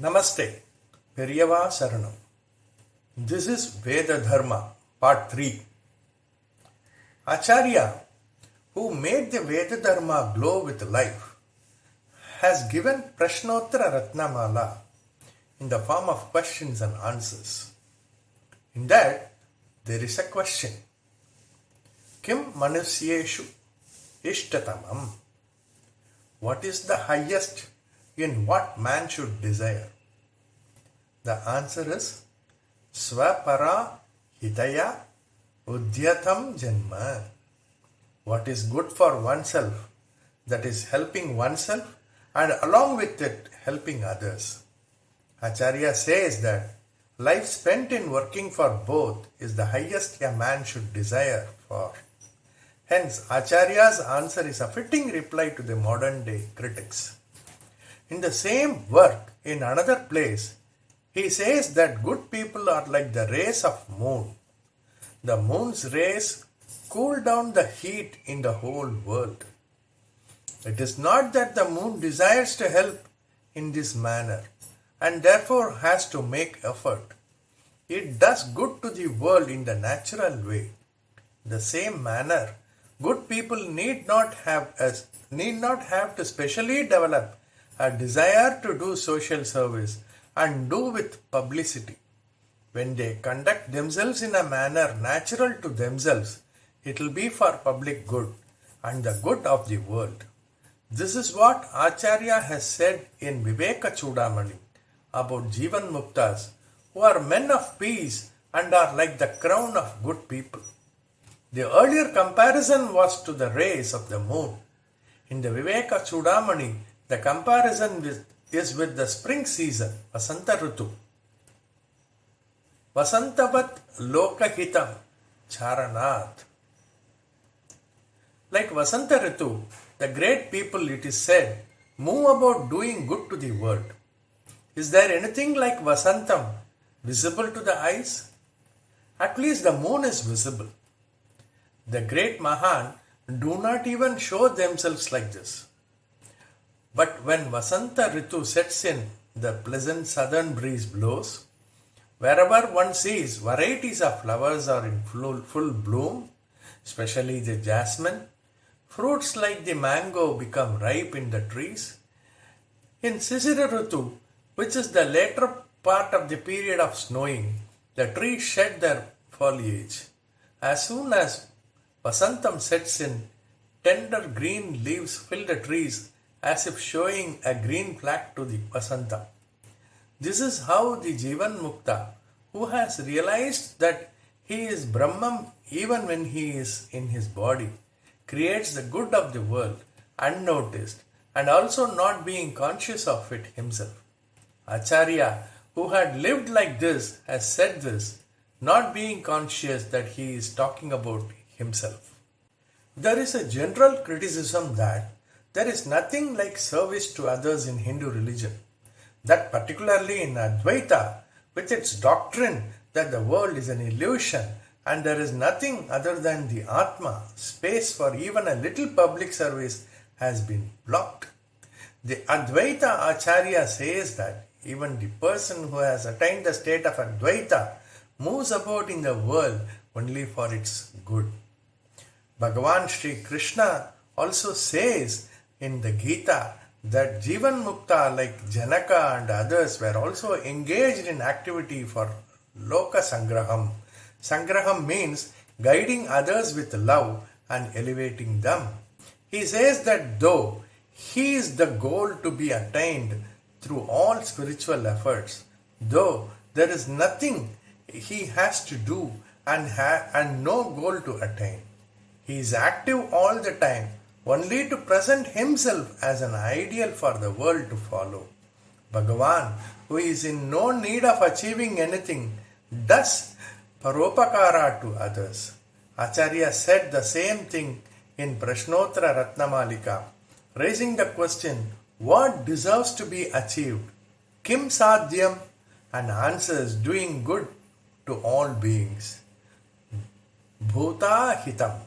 Namaste, Periyava Saranam. This is Veda Dharma, Part 3. Acharya, who made the Veda Dharma glow with life, has given Prashnottara Ratnamala in the form of questions and answers. In that, there is a question. Kim Manusyeshu Ishtatamam? What is the highest in what man should desire? The answer is Swapara Hitaya Udhyatam Janma. What is good for oneself, that is helping oneself, and along with it helping others. Acharya says that life spent in working for both is the highest a man should desire for. Hence, Acharya's answer is a fitting reply to the modern day critics. In the same work, in another place, he says that good people are like the rays of moon. The moon's rays cool down the heat in the whole world. It is not that the moon desires to help in this manner and therefore has to make effort. It does good to the world in the natural way. In the same manner, good people need not have to specially develop a desire to do social service and do with publicity. When they conduct themselves in a manner natural to themselves, it will be for public good and the good of the world. This is what Acharya has said in Viveka Chudamani about Jivan Muktas, who are men of peace and are like the crown of good people. The earlier comparison was to the rays of the moon. In the Viveka Chudamani, the comparison is with the spring season, Vasanta Ritu. Vasantavat Lokahitam Charanat. Like Vasanta Ritu, the great people, it is said, move about doing good to the world. Is there anything like Vasantam visible to the eyes? At least the moon is visible. The great Mahan do not even show themselves like this. But when Vasanta Ritu sets in, the pleasant southern breeze blows. Wherever one sees varieties of flowers are in full bloom, especially the jasmine. Fruits like the mango become ripe in the trees. In Sisira Ritu, which is the later part of the period of snowing, the trees shed their foliage. As soon as Vasantam sets in, tender green leaves fill the trees as if showing a green flag to the Vasanta. This is how the Jivan Mukta, who has realized that he is Brahman even when he is in his body, creates the good of the world unnoticed and also not being conscious of it himself. Acharya, who had lived like this, has said this, not being conscious that he is talking about himself. There is a general criticism that there is nothing like service to others in Hindu religion. That particularly in Advaita, with its doctrine that the world is an illusion and there is nothing other than the Atma, space for even a little public service has been blocked. The Advaita Acharya says that even the person who has attained the state of Advaita moves about in the world only for its good. Bhagavan Sri Krishna also says in the Gita that Jivan Mukta like Janaka and others were also engaged in activity for Loka Sangraham. Sangraham means guiding others with love and elevating them. He says that though he is the goal to be attained through all spiritual efforts, though there is nothing he has to do and no goal to attain, he is active all the time only to present himself as an ideal for the world to follow. Bhagavan, who is in no need of achieving anything, does paropakara to others. Acharya said the same thing in Prashnottara Ratnamalika, raising the question, what deserves to be achieved? Kim sadhyam? And answers, doing good to all beings. Bhuta hitam.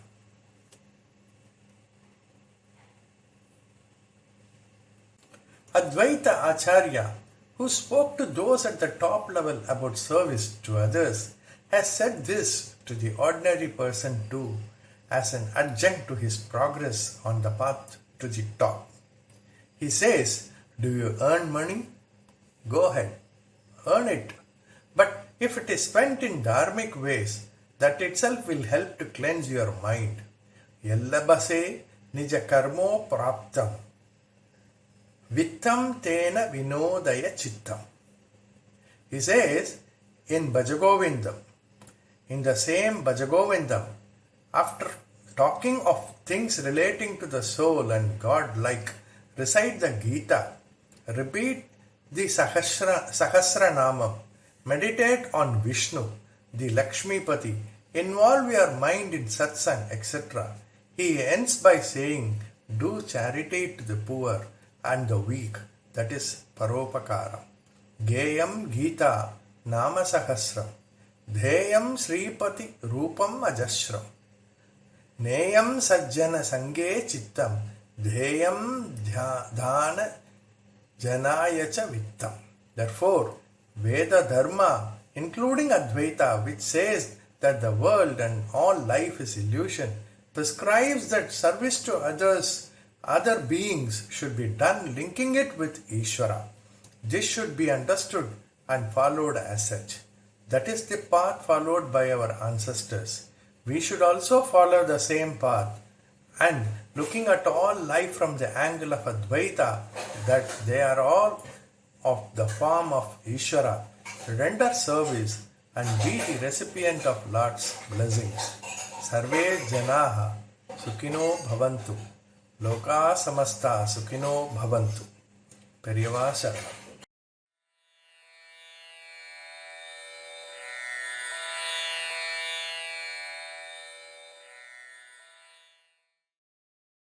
Advaita Acharya, who spoke to those at the top level about service to others, has said this to the ordinary person too, as an adjunct to his progress on the path to the top. He says, do you earn money? Go ahead, earn it. But if it is spent in dharmic ways, that itself will help to cleanse your mind. Yallabase nija karmo praptam. Vittam tena vinodaya chittam. He says in Bhajagovindam, in the same Bhajagovindam, after talking of things relating to the soul and God like, recite the Gita, repeat the Sahasra Namam, meditate on Vishnu, the Lakshmipati, involve your mind in satsang, etc. He ends by saying, do charity to the poor and the weak, that is Paropakara. Geyam Gita Nama Sahasram, Dheyam Sripati Rupam Ajashram, Neyam Sajjana Sange Chittam, Dheyam Dhana Janayacha Vittam. Therefore, Veda Dharma, including Advaita, which says that the world and all life is illusion, prescribes that service to other beings should be done linking it with Ishvara. This should be understood and followed as such. That is the path followed by our ancestors. We should also follow the same path, and looking at all life from the angle of Advaita, that they are all of the form of Ishvara, render service and be the recipient of Lord's blessings. Sarve Janaha Sukhino Bhavantu. Loka Samasta Sukhino Bhavantu. Periyava Sharanam.